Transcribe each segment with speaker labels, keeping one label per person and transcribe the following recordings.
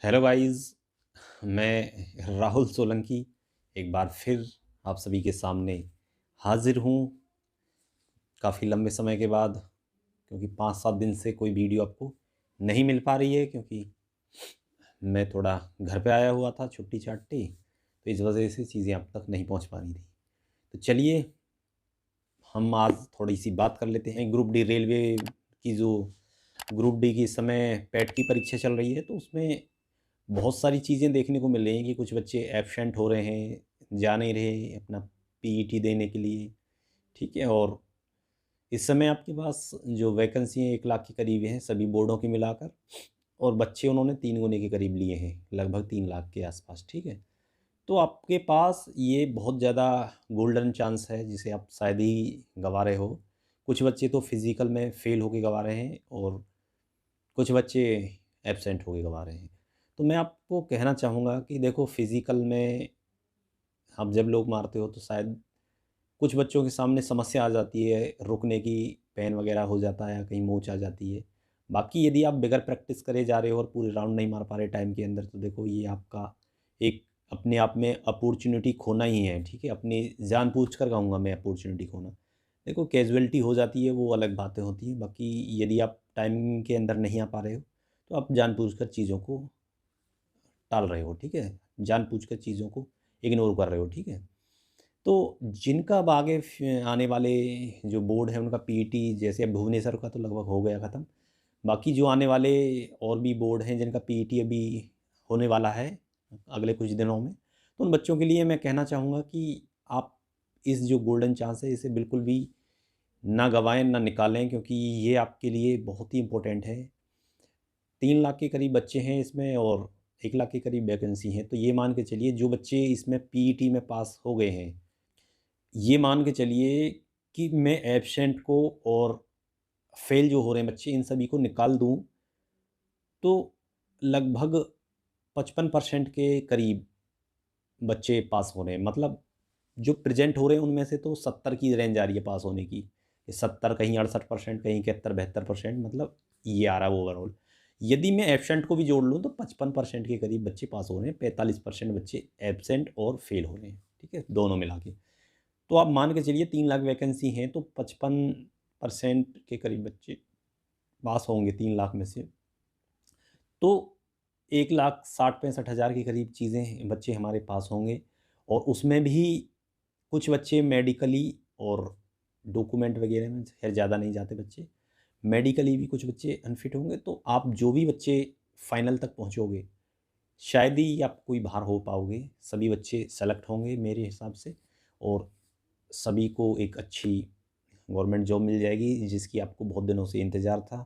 Speaker 1: Hello guys. मैं राहुल सोलंकी एक बार फिर आप सभी के सामने हाजिर हूँ काफ़ी लंबे समय के बाद, क्योंकि 5-7 दिन से कोई वीडियो आपको नहीं मिल पा रही है, क्योंकि मैं थोड़ा घर पे आया हुआ था छुट्टी छाट्टी, तो इस वजह से चीज़ें आप तक नहीं पहुँच पा रही थी। तो चलिए हम आज थोड़ी सी बात कर लेते हैं ग्रुप डी रेलवे की। जो ग्रुप डी की इस समय पैट की परीक्षा चल रही है, तो उसमें बहुत सारी चीज़ें देखने को मिल रही हैं कि कुछ बच्चे एब्सेंट हो रहे हैं, जा नहीं रहे अपना पीईटी देने के लिए। ठीक है। और इस समय आपके पास जो वैकेंसी हैं 1 लाख के करीब हैं सभी बोर्डों की मिलाकर, और बच्चे उन्होंने 3 गुने के करीब लिए हैं, लगभग 3 लाख के आसपास। ठीक है। तो आपके पास ये बहुत ज़्यादा गोल्डन चांस है जिसे आप शायद ही गँवा रहे हो। कुछ बच्चे तो फिज़िकल में फ़ेल होके गँवा रहे हैं, और कुछ बच्चे एब्सेंट होके गँवा रहे हैं। तो मैं आपको कहना चाहूँगा कि देखो, फ़िज़िकल में आप जब लोग मारते हो तो शायद कुछ बच्चों के सामने समस्या आ जाती है, रुकने की, पेन वग़ैरह हो जाता है या कहीं मोच आ जाती है। बाकी यदि आप बगैर प्रैक्टिस करे जा रहे हो और पूरे राउंड नहीं मार पा रहे टाइम के अंदर, तो देखो ये आपका एक अपने आप में अपॉर्च्युनिटी खोना ही है। ठीक है। अपनी जानबूझकर कहूँगा मैं, अपॉर्च्युनिटी खोना। देखो, कैज़ुअल्टी हो जाती है वो अलग बातें होती हैं, बाकी यदि आप टाइम के अंदर नहीं आ पा रहे हो, तो आप जानबूझकर चीज़ों को टाल रहे हो। ठीक है। जानबूझकर चीज़ों को इग्नोर कर रहे हो। ठीक है। तो जिनका अब आगे आने वाले जो बोर्ड है उनका पीईटी, जैसे अब भुवनेश्वर का तो लगभग हो गया ख़त्म। बाकी जो आने वाले और भी बोर्ड हैं जिनका पीईटी अभी होने वाला है अगले कुछ दिनों में, तो उन बच्चों के लिए मैं कहना चाहूँगा कि आप इस जो गोल्डन चांस है इसे बिल्कुल भी ना गँवाएँ, ना निकालें, क्योंकि ये आपके लिए बहुत ही इम्पोर्टेंट है। 3 लाख के करीब बच्चे हैं इसमें, और 1 लाख के करीब वैकेंसी हैं। तो ये मान के चलिए जो बच्चे इसमें पीईटी में पास हो गए हैं, ये मान के चलिए कि मैं एब्सेंट को और फ़ेल जो हो रहे हैं बच्चे, इन सभी को निकाल दूँ, तो लगभग 55% के करीब बच्चे पास हो रहे हैं। मतलब जो प्रेज़ेंट हो रहे हैं उनमें से तो 70 की रेंज आ रही है पास होने की। ये 70, कहीं 68%, कहीं 71-72%, मतलब ये आ रहा है ओवरऑल। यदि मैं एब्सेंट को भी जोड़ लूँ तो 55% के करीब बच्चे पास हो रहे हैं, 45% बच्चे एब्सेंट और फ़ेल हो रहे हैं। ठीक है, दोनों मिला के। तो आप मान के चलिए 3 लाख वैकेंसी हैं, तो 55% के करीब बच्चे पास होंगे 3 लाख में से। तो 1,60,65,000 के करीब चीज़ें बच्चे हमारे पास होंगे, और उसमें भी कुछ बच्चे मेडिकली और डॉक्यूमेंट वगैरह में, खैर ज़्यादा नहीं जाते बच्चे। मेडिकली भी कुछ बच्चे अनफिट होंगे, तो आप जो भी बच्चे फाइनल तक पहुँचोगे, शायद ही आप कोई बाहर हो पाओगे। सभी बच्चे सेलेक्ट होंगे मेरे हिसाब से, और सभी को एक अच्छी गवर्नमेंट जॉब मिल जाएगी जिसकी आपको बहुत दिनों से इंतज़ार था।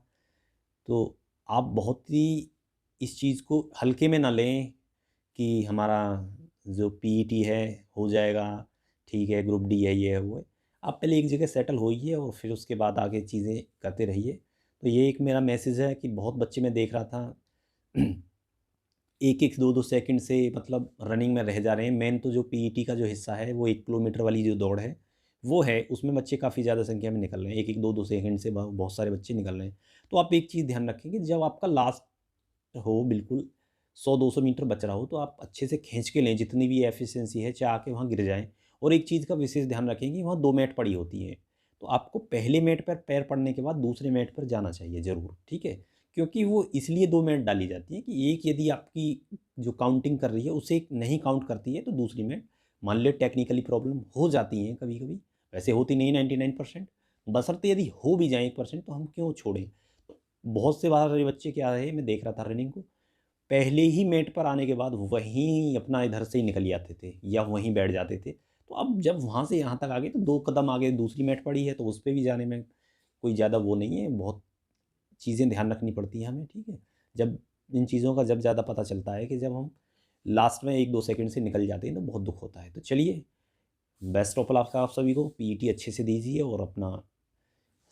Speaker 1: तो आप बहुत ही इस चीज़ को हल्के में ना लें कि हमारा जो पीईटी है हो जाएगा, ठीक है, ग्रुप डी है, ये है, वो है। आप पहले एक जगह सेटल होइए और फिर उसके बाद आगे चीज़ें करते रहिए। तो ये एक मेरा मैसेज है कि बहुत बच्चे मैं देख रहा था 1-1, 2-2 सेकंड से मतलब रनिंग में रह जा रहे हैं। मेन तो जो पीईटी का जो हिस्सा है वो 1 किलोमीटर वाली जो दौड़ है, वो है। उसमें बच्चे काफ़ी ज़्यादा संख्या में निकल रहे हैं। 1-1, 2-2 सेकंड से बहुत सारे बच्चे निकल रहे हैं। तो आप एक चीज़ ध्यान रखें कि जब आपका लास्ट हो, बिल्कुल 100-200 मीटर बच रहा हो, तो आप अच्छे से खींच के लें जितनी भी एफिशिएंसी है, चाहे आके वहाँ गिर जाएँ। और एक चीज़ का विशेष ध्यान रखें कि वहाँ 2 मैट पड़ी होती हैं। तो आपको पहले मैट पर पैर पड़ने के बाद दूसरे मैट पर जाना चाहिए ज़रूर। ठीक है? क्योंकि वो इसलिए 2 मैट डाली जाती हैं कि एक यदि आपकी जो काउंटिंग कर रही है उसे नहीं काउंट करती है, तो दूसरी मैट, मान लें टेक्निकली प्रॉब्लम हो जाती हैं कभी-कभी, वैसे होती नहीं 99%, बशर्ते यदि हो भी जाएँ 1% तो हम क्यों छोड़ें? तो बहुत से बार ये बच्चे क्या है, मैं देख रहा था रनिंग को, पहले ही मेट पर आने के बाद वहीं अपना इधर से ही निकल जाते थे या वहीं बैठ जाते थे। तो अब जब वहाँ से यहाँ तक आ गए तो 2 कदम आगे दूसरी मेट पड़ी है, तो उस पे भी जाने में कोई ज़्यादा वो नहीं है। बहुत चीज़ें ध्यान रखनी पड़ती हैं हमें। ठीक है? जब इन चीज़ों का जब ज़्यादा पता चलता है कि जब हम लास्ट में 1-2 सेकंड से निकल जाते हैं तो बहुत दुःख होता है। तो चलिए, बेस्ट ऑफ लक आप सभी को, पीईटी अच्छे से दीजिए और अपना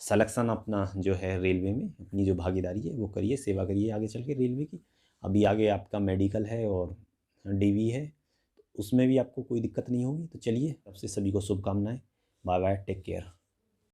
Speaker 1: सिलेक्शन, अपना जो है रेलवे में अपनी जो भागीदारी है वो करिए, सेवा करिए आगे चल के रेलवे की। अभी आगे आपका मेडिकल है और डीवी है, तो उसमें भी आपको कोई दिक्कत नहीं होगी। तो चलिए, अब से सभी को शुभकामनाएँ। Bye bye, take care.